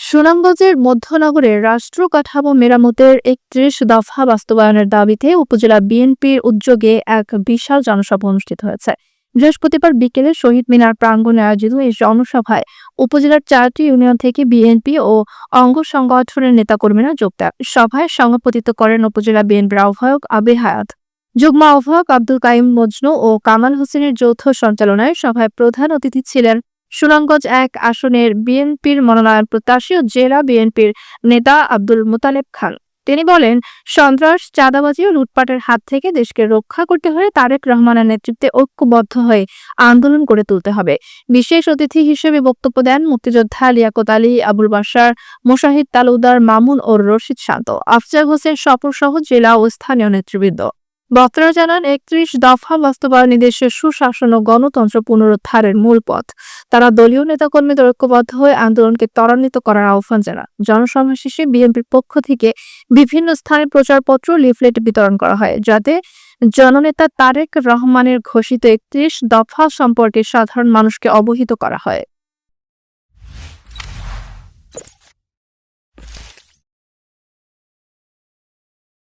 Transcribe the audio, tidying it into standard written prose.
সুনামগঞ্জের মধ্যনগরে রাষ্ট্র কাঠামো মেরামতের ৩১ দফা বাস্তবায়নের দাবিতে উপজেলা বিএনপির উদ্যোগে এক বিশাল জনসভা অনুষ্ঠিত হয়েছে। বৃহস্পতিবার বিকেলে শহীদ মিনার প্রাঙ্গণে আয়োজিত এই জনসভায় উপজেলার ৪টি ইউনিয়ন থেকে বিএনপি ও অঙ্গ সংগঠনের নেতাকর্মীরা যোগ দেন। সভায় সভাপতিত্ব করেন উপজেলা বিএনপির আহ্বায়ক আবে হায়াত। যুগ্ম আহ্বায়ক আব্দুল কাইম মজনু ও কামাল হোসেনের যৌথ সঞ্চালনায় সভায় প্রধান অতিথি ছিলেন সুনামগঞ্জ ১ আসনের বিএনপির মনোনয়ন প্রত্যাশী ও জেলা বিএনপির নেতা আব্দুল মোতালেব খান। তিনি বলেন, সন্ত্রাস, চাঁদাবাজি ও লুটপাটের হাত থেকে দেশকে রক্ষা করতে হলে তারেক রহমানের নেতৃত্বে ঐক্যবদ্ধ হয়ে আন্দোলন গড়ে তুলতে হবে। বিশেষ অতিথি হিসেবে বক্তব্য দেন মুক্তিযোদ্ধা লিয়াকত আলী, আবুল বাশার, মোশাহিদ তালুকদার, মামুন ও রশিদ শান্ত, আফজাল হোসেন স্বপন সহ জেলা ও স্থানীয় নেতৃবৃন্দ। বক্তারা জানান, ৩১ দফা বাস্তবায়ন দেশের সুশাসন ও গণতন্ত্র পুনরুদ্ধারের মূল পথ। তারা দলীয় নেতাকর্মীদের ঐক্যবদ্ধ হয়ে আন্দোলনকে ত্বরান্বিত করার আহ্বান জানান। জনসভা শেষে বিএনপির পক্ষ থেকে বিভিন্ন স্থানে প্রচারপত্র, লিফলেট বিতরণ করা হয়, যাতে জননেতা তারেক রহমানের ঘোষিত ৩১ দফা সম্পর্কে সাধারণ মানুষকে অবহিত করা হয়।